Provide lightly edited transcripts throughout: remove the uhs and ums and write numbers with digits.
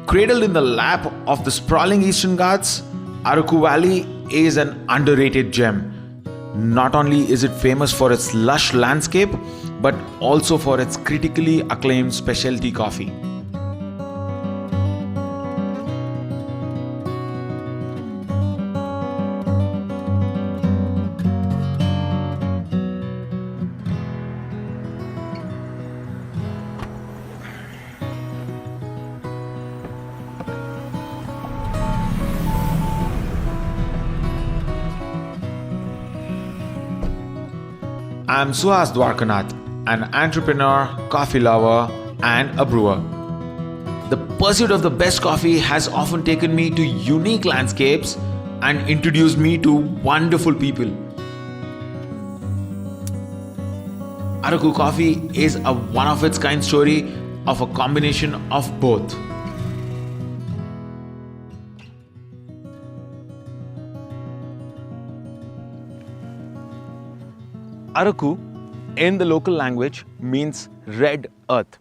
Cradled in the lap of the sprawling Eastern Ghats, Araku Valley is an underrated gem. Not only is it famous for its lush landscape, but also for its critically acclaimed specialty coffee. I'm Suhas Dwarkanath, an entrepreneur, coffee lover, and a brewer. The pursuit of the best coffee has often taken me to unique landscapes and introduced me to wonderful people. Araku coffee is a one-of-its-kind story of a combination of both. Araku, in the local language, means red earth.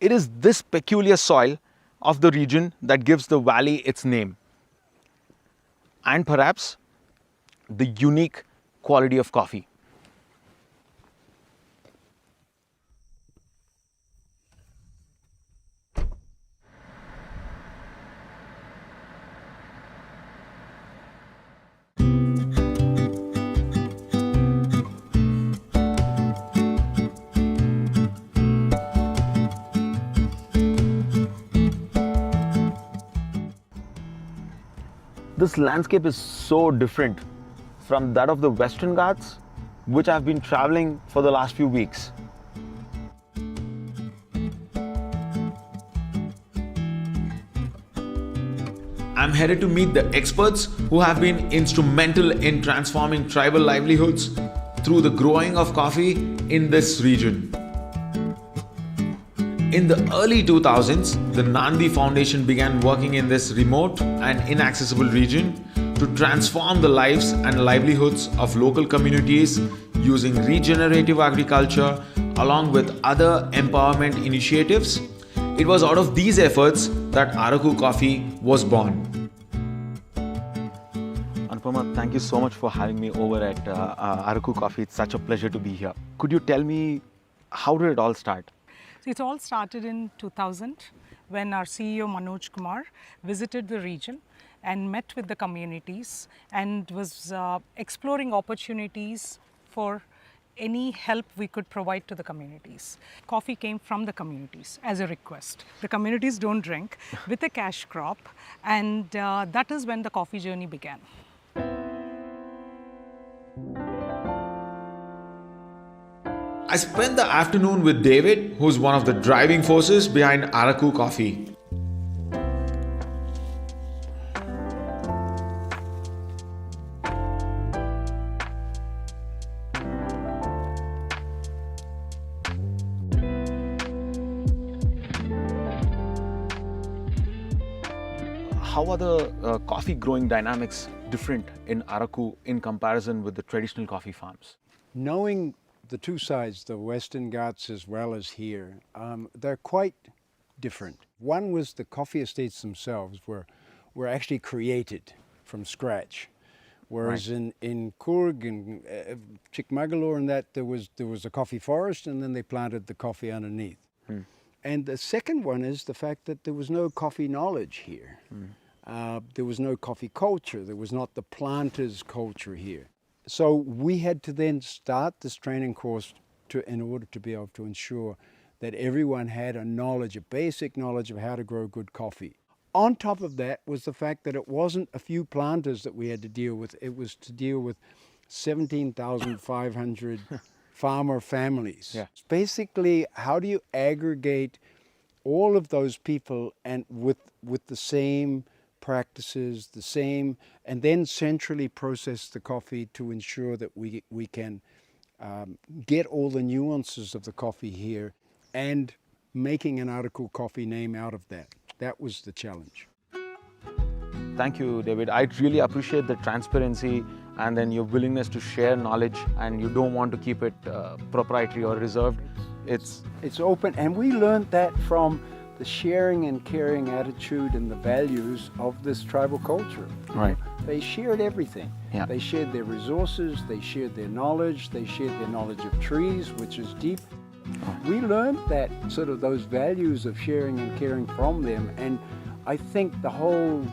It is this peculiar soil of the region that gives the valley its name, and perhaps the unique quality of coffee. This landscape is so different from that of the Western Ghats, which I've been traveling for the last few weeks. I'm headed to meet the experts who have been instrumental in transforming tribal livelihoods through the growing of coffee in this region. In the early 2000s, the Nandi Foundation began working in this remote and inaccessible region to transform the lives and livelihoods of local communities using regenerative agriculture along with other empowerment initiatives. It was out of these efforts that Araku Coffee was born. Anupama, thank you so much for having me over at Araku Coffee. It's such a pleasure to be here. Could you tell me, how did it all start? So it all started in 2000 when our CEO Manoj Kumar visited the region and met with the communities and was exploring opportunities for any help we could provide to the communities. Coffee came from the communities as a request. The communities don't drink with a cash crop, and that is when the coffee journey began. I spent the afternoon with David, who's one of the driving forces behind Araku Coffee. How are the coffee growing dynamics different in Araku in comparison with the traditional coffee farms? Knowing the two sides, the Western Ghats as well as here, they're quite different. One was the coffee estates themselves were actually created from scratch. Whereas Right. in Coorg and Chikmagalur and that, there was a coffee forest, and then they planted the coffee underneath. And the second one is the fact that there was no coffee knowledge here. There was no coffee culture. There was not the planters culture here. So we had to then start this training course in order to be able to ensure that everyone had a knowledge, a basic knowledge of how to grow good coffee. On top of that was the fact that it wasn't a few planters that we had to deal with. It was to deal with 17,500 farmer families. Yeah. Basically, how do you aggregate all of those people and with the same practices, and then centrally process the coffee to ensure that we can get all the nuances of the coffee here and making an Araku coffee name out of that. That was the challenge. Thank you, David. I really appreciate the transparency and then your willingness to share knowledge, and you don't want to keep it proprietary or reserved. It's open, and we learned that from the sharing and caring attitude and the values of this tribal culture. Right. They shared everything. Yeah. They shared their resources, they shared their knowledge of trees, which is deep. We learned that sort of those values of sharing and caring from them, and I think the whole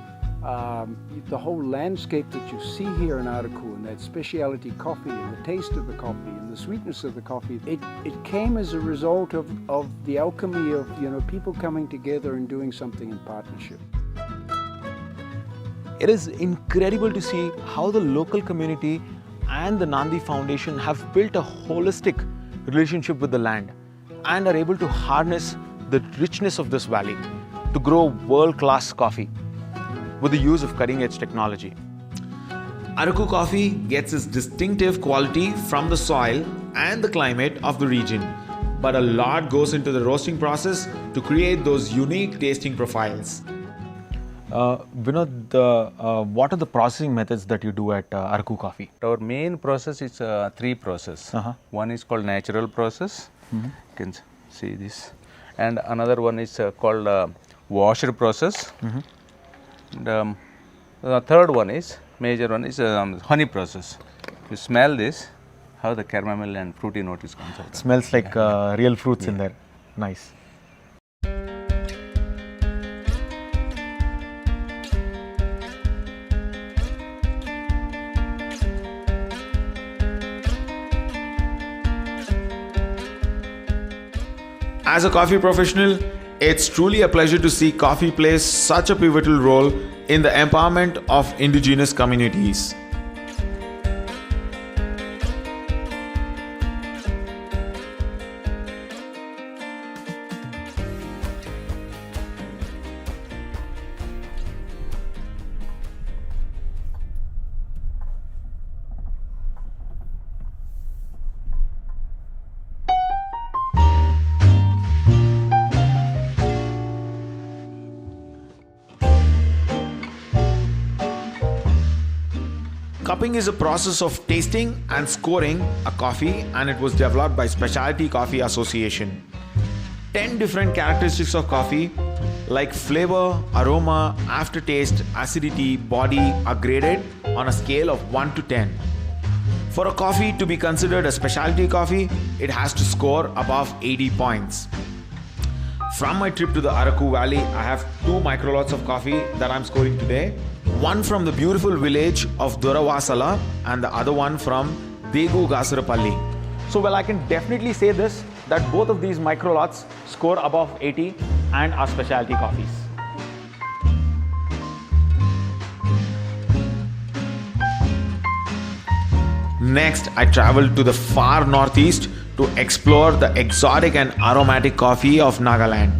landscape that you see here in Araku, and that specialty coffee and the taste of the coffee and the sweetness of the coffee, it came as a result of the alchemy of people coming together and doing something in partnership. It is incredible to see how the local community and the Nandi Foundation have built a holistic relationship with the land and are able to harness the richness of this valley to grow world-class coffee with the use of cutting-edge technology. Araku coffee gets its distinctive quality from the soil and the climate of the region, but a lot goes into the roasting process to create those unique tasting profiles. Vinod, what are the processing methods that you do at Araku Coffee? Our main process is three process. One is called natural process. You can see this, and another one is called washer process. And the third one is major one is honey process. You smell this, how the caramel and fruity note is comes out. Smells like real fruits in there. Nice. As a coffee professional, it's truly a pleasure to see coffee plays such a pivotal role in the empowerment of indigenous communities. Cupping is a process of tasting and scoring a coffee, and it was developed by Specialty Coffee Association. 10 different characteristics of coffee like flavor, aroma, aftertaste, acidity, body are graded on a scale of 1 to 10. For a coffee to be considered a specialty coffee, it has to score above 80 points. From my trip to the Araku Valley, I have 2 microlots of coffee that I'm scoring today. One from the beautiful village of Duravasala and the other one from Degu Gasarapalli. So well, I can definitely say this, that both of these microlots score above 80 and are specialty coffees. Next, I traveled to the far northeast to explore the exotic and aromatic coffee of Nagaland.